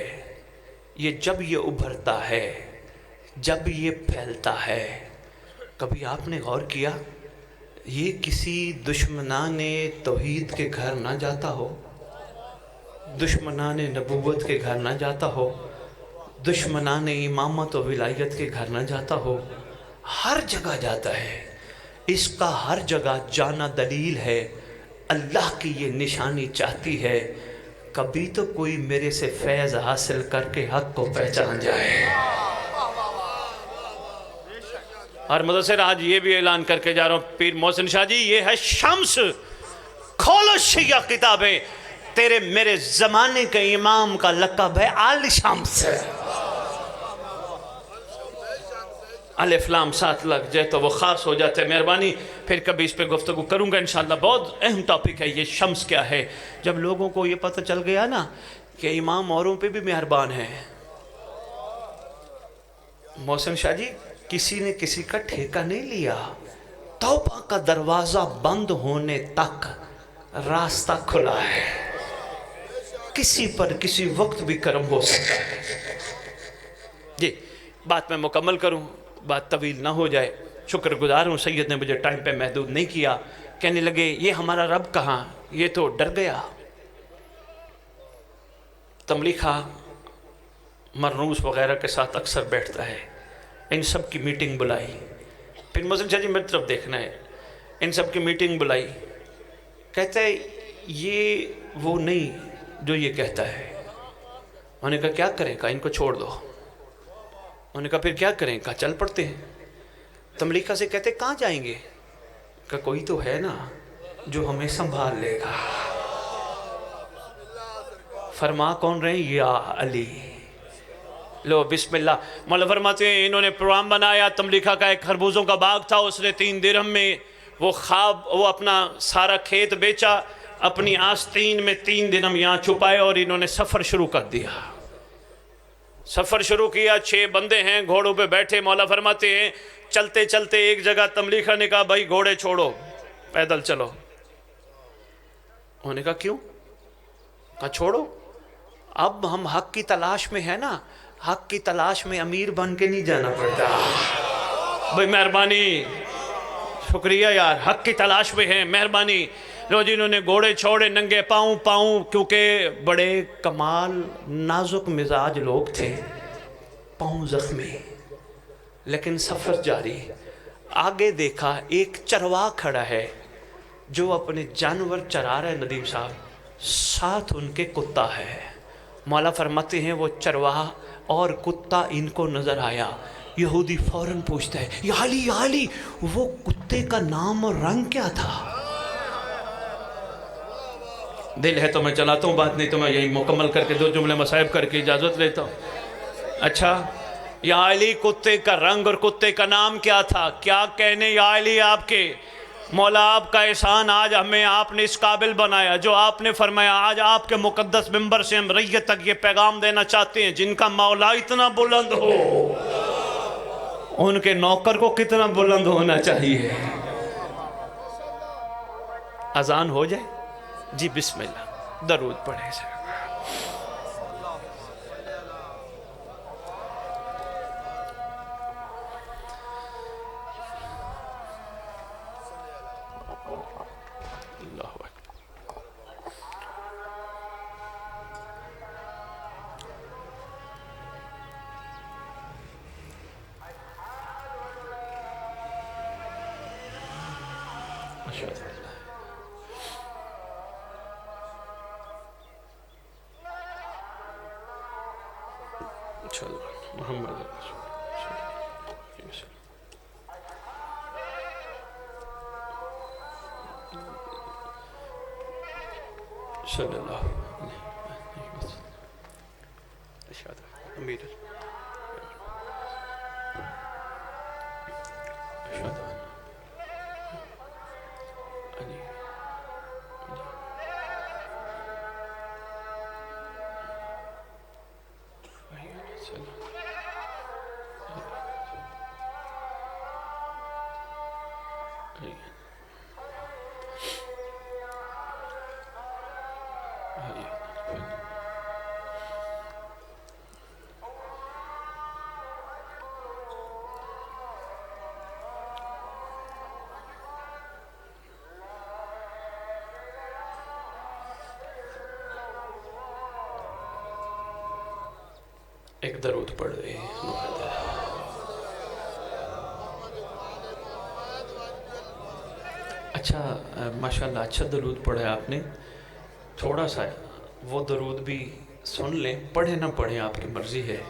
یہ جب یہ ابھرتا ہے، جب یہ پھیلتا ہے، کبھی آپ نے غور کیا یہ کسی دشمنان توحید کے گھر نہ جاتا ہو، دشمنان نبوت کے گھر نہ جاتا ہو، دشمنان امامت و ولایت کے گھر نہ جاتا ہو، ہر جگہ جاتا ہے۔ اس کا ہر جگہ جانا دلیل ہے اللہ کی یہ نشانی چاہتی ہے کبھی تو کوئی میرے سے فیض حاصل کر کے حق کو پہچان جائے۔ اور مدثر آج یہ بھی اعلان کر کے جا رہا ہوں پیر محسن شاہ جی، یہ ہے شمس، کھولو شیعہ کتابیں، تیرے میرے زمانے کے امام کا لقب ہے آل شمس۔ الف لام ساتھ لگ جائے تو وہ خاص ہو جاتے ہیں، مہربانی پھر کبھی اس پہ گفتگو کروں گا انشاءاللہ، بہت اہم ٹاپک ہے یہ شمس کیا ہے۔ جب لوگوں کو یہ پتہ چل گیا نا کہ امام اوروں پہ بھی مہربان ہے، محسن شاہ جی کسی نے کسی کا ٹھیکہ نہیں لیا، توبہ کا دروازہ بند ہونے تک راستہ کھلا ہے، کسی پر کسی وقت بھی کرم ہو سکتا ہے۔ جی بات میں مکمل کروں، بات طویل نہ ہو جائے، شکر گزار ہوں سید نے مجھے ٹائم پہ محدود نہیں کیا۔ کہنے لگے یہ ہمارا رب کہاں، یہ تو ڈر گیا۔ تملیخہ مرنوس وغیرہ کے ساتھ اکثر بیٹھتا ہے، ان سب کی میٹنگ بلائی، پھر محسن شاہ جی میری طرف دیکھنا ہے، ان سب کی میٹنگ بلائی، کہتا ہے یہ وہ نہیں جو یہ کہتا ہے۔ انہوں نے کہا کیا کریں، کہا ان کو چھوڑ دو۔ انہوں نے کہا پھر کیا کریں، کہا چل پڑتے ہیں۔ تملیخہ سے کہتے کہاں جائیں گے، کہا کوئی تو ہے نا جو ہمیں سنبھال لے گا۔ فرما کون رہے ہیں، یا علی۔ لو بسم اللہ۔ مولا فرماتے ہیں انہوں نے پروگرام بنایا، تملیخہ کا ایک خربوزوں کا باغ تھا، اس نے 3 درہم میں وہ اپنا سارا کھیت بیچا، اپنی آستین میں 3 درہم یہاں چھپائے اور انہوں نے سفر شروع کر دیا۔ سفر شروع کیا، 6 بندے ہیں گھوڑوں پہ بیٹھے، مولا فرماتے ہیں چلتے چلتے ایک جگہ تملیخہ نے کہا بھائی گھوڑے چھوڑو، پیدل چلو۔ انہوں نے کہا کیوں؟ کہا چھوڑو، اب ہم حق کی تلاش میں ہیں نا، حق کی تلاش میں امیر بن کے نہیں جانا پڑتا۔ بھائی مہربانی، شکریہ یار، حق کی تلاش میں ہیں، مہربانی۔ لو جی، انہوں نے گھوڑے چھوڑے ننگے پاؤں، کیونکہ بڑے کمال نازک مزاج لوگ تھے، پاؤں زخمی، لیکن سفر جاری۔ آگے دیکھا ایک چرواہ کھڑا ہے جو اپنے جانور چرا رہا ہے ندیم صاحب، ساتھ ان کے کتا ہے۔ مولا فرماتے ہیں وہ چرواہ اور کتا ان کو نظر آیا، یہودی فوراً پوچھتا ہے یا علی وہ کتے کا نام اور رنگ کیا تھا؟ دل ہے تو میں چلاتا ہوں، بات نہیں تو میں یہی مکمل کر کے 2 جملے مصائب کر کے اجازت لیتا ہوں۔ اچھا یا علی کتے کا رنگ اور کتے کا نام کیا تھا؟ کیا کہنے یا علی آپ کے، مولا آپ کا احسان، آج ہمیں آپ نے اس قابل بنایا جو آپ نے فرمایا۔ آج آپ کے مقدس منبر سے ہم ریت تک یہ پیغام دینا چاہتے ہیں، جن کا مولا اتنا بلند ہو ان کے نوکر کو کتنا بلند ہونا چاہیے۔ اذان ہو جائے جی، بسم اللہ، درود پڑھیں سے۔ اللہ اکبر۔ اشہد ان لا محمد رسول صلی اللہ علیہ وسلم۔ اشہد امیر اشہد علی ایک درود پڑھ دے۔ اچھا ماشاءاللہ، اچھا درود پڑھا آپ نے۔ تھوڑا سا وہ درود بھی سن لیں، پڑھیں نہ پڑھیں آپ کی مرضی ہے،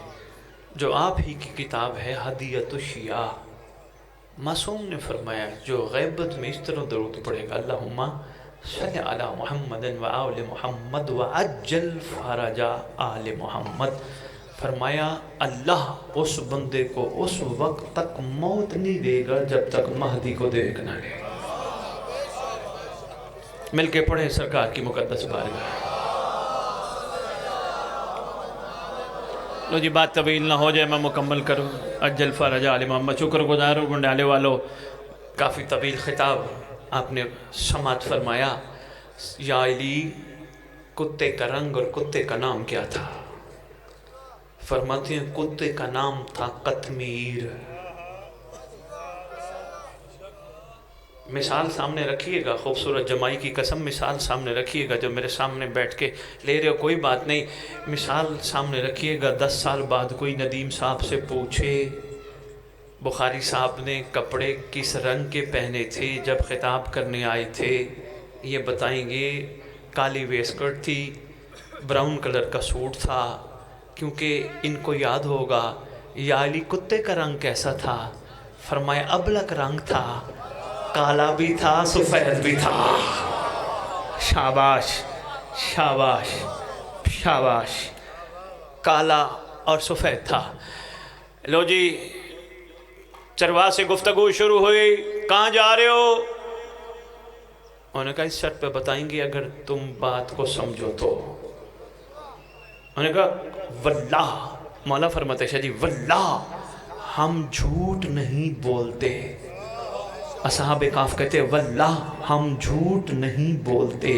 جو آپ ہی کی کتاب ہے ہدیۃ الشیعہ۔ معصوم نے فرمایا جو غیبت میں اس طرح درود پڑھے گا، اللہم صلی علی محمد و آل محمد و عجل فرج آل محمد، فرمایا اللہ اس بندے کو اس وقت تک موت نہیں دے گا جب تک مہدی کو دیکھ نہ لے۔ مل کے پڑھیں سرکار کی مقدس بارگاہ۔ لو جی، بات طویل نہ ہو جائے، میں مکمل کروں۔ عجل فرج آل محمد، شکر گزار ہوں گنڈالے والوں، کافی طویل خطاب آپ نے سماعت فرمایا۔ یا علی کتے کا رنگ اور کتے کا نام کیا تھا؟ فرماتے ہیں کتے کا نام تھا قطمیر۔ مثال سامنے رکھیے گا، خوبصورت جمائی کی قسم مثال سامنے رکھیے گا، جو میرے سامنے بیٹھ کے لے رہے ہو کوئی بات نہیں، مثال سامنے رکھیے گا۔ 10 سال بعد کوئی ندیم صاحب سے پوچھے بخاری صاحب نے کپڑے کس رنگ کے پہنے تھے جب خطاب کرنے آئے تھے، یہ بتائیں گے کالی ویسکٹ تھی، براؤن کلر کا سوٹ تھا، کیونکہ ان کو یاد ہوگا یا علی کتے کا رنگ کیسا تھا؟ فرمایا ابلک رنگ تھا، کالا بھی تھا سفید بھی تھا۔ شاباش شاباش شاباش، کالا اور سفید تھا۔ لو جی، چرواہ سے گفتگو شروع ہوئی، کہاں جا رہے ہو؟ انہوں نے کہا اس شرط پہ بتائیں گے اگر تم بات کو سمجھو تو۔ انہوں نے کہا واللہ، مولا فرماتے ہیں جی واللہ ہم جھوٹ نہیں بولتے۔ اصحاب کہف کہتے ہیں واللہ ہم جھوٹ نہیں بولتے۔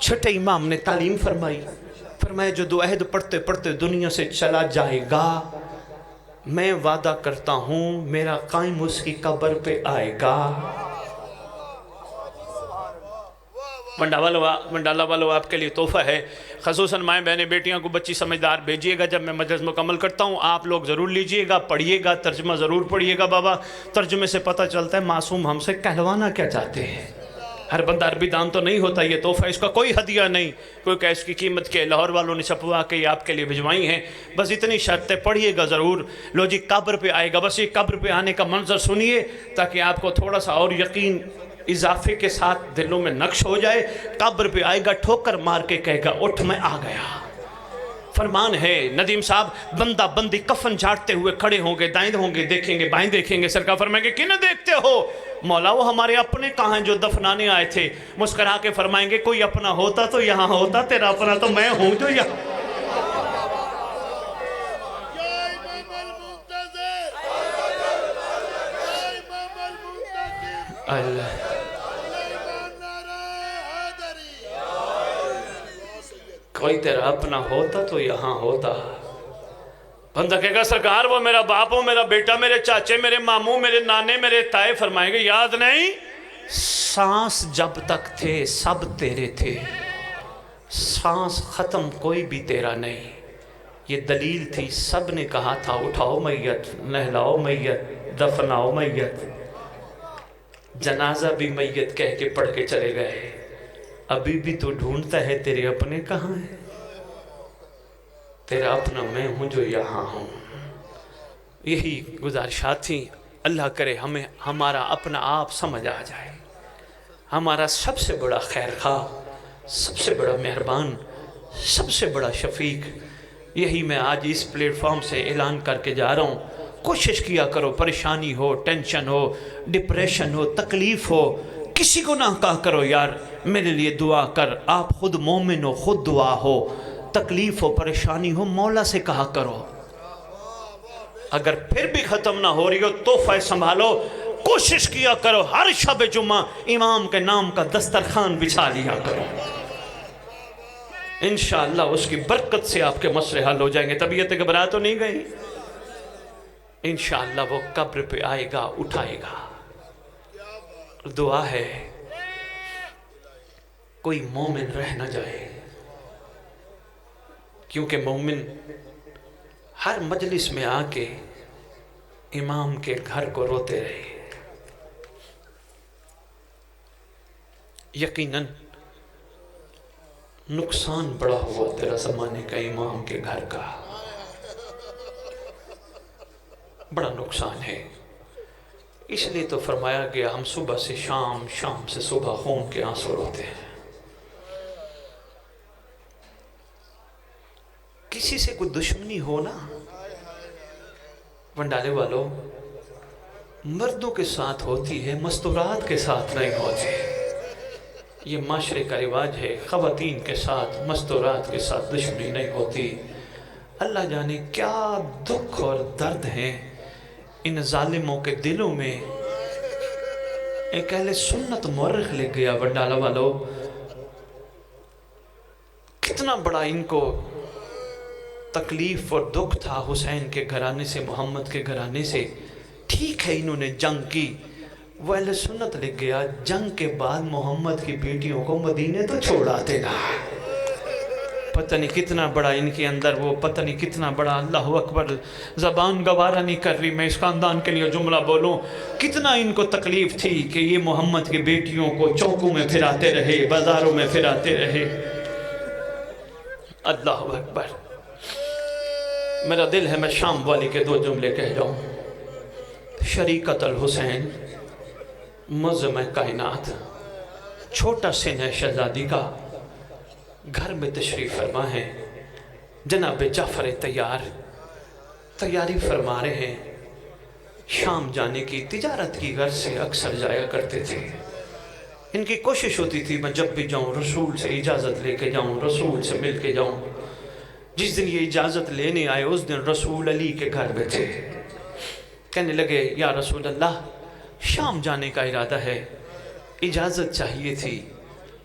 چھٹے امام نے تعلیم فرمائی، فرمایا جو دو عہد پڑھتے پڑھتے دنیا سے چلا جائے گا، میں وعدہ کرتا ہوں میرا قائم اس کی قبر پہ آئے گا۔ منڈالہ والو آپ کے لیے تحفہ ہے، خصوصاً مائیں بہنیں بیٹیاں کو بچی سمجھدار بھیجیے گا، جب میں مجلس مکمل کرتا ہوں آپ لوگ ضرور لیجئے گا، پڑھیے گا، ترجمہ ضرور پڑھیے گا بابا، ترجمے سے پتہ چلتا ہے معصوم ہم سے کہلوانا کیا چاہتے ہیں۔ ہر بندہ عربی دان تو نہیں ہوتا، یہ تحفہ اس کا کوئی ہدیہ نہیں، کوئی کہ اس کی قیمت کے لاہور والوں نے چھپوا کے یہ آپ کے لیے بھجوائی ہیں، بس اتنی شرطیں پڑھیے گا ضرور۔ لو جی قبر پہ آئے گا، بس یہ قبر پہ آنے کا منظر سنیے تاکہ آپ کو تھوڑا سا اور یقین اضافے کے ساتھ دلوں میں نقش ہو جائے۔ قبر پہ آئے گا، ٹھوکر مار کے کہے گا اٹھ میں آ گیا۔ فرمان ہے ندیم صاحب، بندہ بندی کفن جھاڑتے ہوئے کھڑے ہوں گے، دائیں ہوں گے، دیکھیں گے، بائیں دیکھیں گے، سرکار فرمائیں گے کینہ دیکھتے ہو؟ مولا وہ ہمارے اپنے کہاں ہیں جو دفنانے آئے تھے۔ مسکرا کے فرمائیں گے کوئی اپنا ہوتا تو یہاں ہوتا، تیرا اپنا تو میں ہوں جو یہاں۔ اللہ کوئی تیرا اپنا ہوتا تو یہاں ہوتا۔ بندہ کہے گا سرکار وہ میرا باپ ہو، میرا بیٹا، میرے چاچے، میرے ماموں، میرے نانے، میرے تائے، فرمائیں گے یاد نہیں؟ سانس جب تک تھے سب تیرے تھے، سانس ختم کوئی بھی تیرا نہیں۔ یہ دلیل تھی، سب نے کہا تھا اٹھاؤ میت، نہلاؤ میت، دفناؤ میت۔ جنازہ بھی میت کہہ کے پڑھ کے چلے گئے۔ ابھی بھی تو ڈھونڈتا ہے تیرے اپنے کہاں ہیں؟ تیرا اپنا میں ہوں جو یہاں ہوں۔ یہی گزارشات تھیں، اللہ کرے ہمیں ہمارا اپنا آپ سمجھ آ جائے۔ ہمارا سب سے بڑا خیر خواہ، سب سے بڑا مہربان، سب سے بڑا شفیق، یہی میں آج اس پلیٹ فارم سے اعلان کر کے جا رہا ہوں۔ کوشش کیا کرو، پریشانی ہو، ٹینشن ہو، ڈپریشن ہو، تکلیف ہو، کسی کو نہ کہا کرو یار میرے لیے دعا کر، آپ خود مومن ہو، خود دعا ہو، تکلیف ہو، پریشانی ہو، مولا سے کہا کرو۔ اگر پھر بھی ختم نہ ہو رہی ہو تحفہ سنبھالو، کوشش کیا کرو ہر شب جمعہ امام کے نام کا دسترخوان بچھا لیا کرو، انشاءاللہ اس کی برکت سے آپ کے مسئلے حل ہو جائیں گے۔ طبیعت گھبرا تو نہیں گئی؟ انشاءاللہ وہ قبر پہ آئے گا، اٹھائے گا۔ دعا ہے کوئی مومن رہ نہ جائے، کیونکہ مومن ہر مجلس میں آ کے امام کے گھر کو روتے رہے۔ یقیناً نقصان بڑا ہوا تیرا زمانے کا امام کے گھر کا، بڑا نقصان ہے۔ اس لیے تو فرمایا گیا ہم صبح سے شام، شام سے صبح خون کے آنسو روتے ہیں۔ کسی سے کوئی دشمنی ہو نا، ونڈالے والوں، مردوں کے ساتھ ہوتی ہے، مستورات کے ساتھ نہیں ہوتی۔ یہ معاشرے کا رواج ہے، خواتین کے ساتھ، مستورات کے ساتھ دشمنی نہیں ہوتی۔ اللہ جانے کیا دکھ اور درد ہیں ان ظالموں کے دلوں میں۔ ایک اہل سنت مورخ لکھ گیا ونڈالہ والو، کتنا بڑا ان کو تکلیف اور دکھ تھا حسین کے گھرانے سے، محمد کے گھرانے سے۔ ٹھیک ہے انہوں نے جنگ کی، وہ اہل سنت لکھ گیا جنگ کے بعد محمد کی بیٹیوں کو مدینے تو چھوڑ آتے نا۔ پتہ نہیں کتنا بڑا ان کے اندر وہ، پتہ نہیں کتنا بڑا، اللہ اکبر، زبان گوارا نہیں کر رہی میں اس خاندان کے لیے جملہ بولوں، کتنا ان کو تکلیف تھی کہ یہ محمد کی بیٹیوں کو چوکوں میں پھراتے رہے، بازاروں میں پھراتے رہے۔ اللہ اکبر۔ میرا دل ہے میں شام والی کے 2 جملے کہہ جاؤں۔ شریکت الحسین، معظم کائنات، چھوٹا سن ہے شہزادی کا، گھر میں تشریف فرما ہے، جناب جعفر تیاری فرما رہے ہیں، شام جانے کی، تجارت کی غرض سے اکثر جایا کرتے تھے۔ ان کی کوشش ہوتی تھی میں جب بھی جاؤں رسول سے اجازت لے کے جاؤں، رسول سے مل کے جاؤں۔ جس دن یہ اجازت لینے آئے اس دن رسول علی کے گھر میں تھے۔ کہنے لگے یا رسول اللہ شام جانے کا ارادہ ہے، اجازت چاہیے تھی۔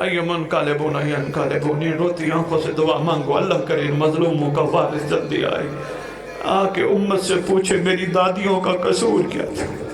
ایمن قالبون این قالبونی، روتی آنکھوں سے دعا مانگو، اللہ کرے مظلوموں کا وارث جلدی آئے، آ کے امت سے پوچھے میری دادیوں کا قصور کیا تھا۔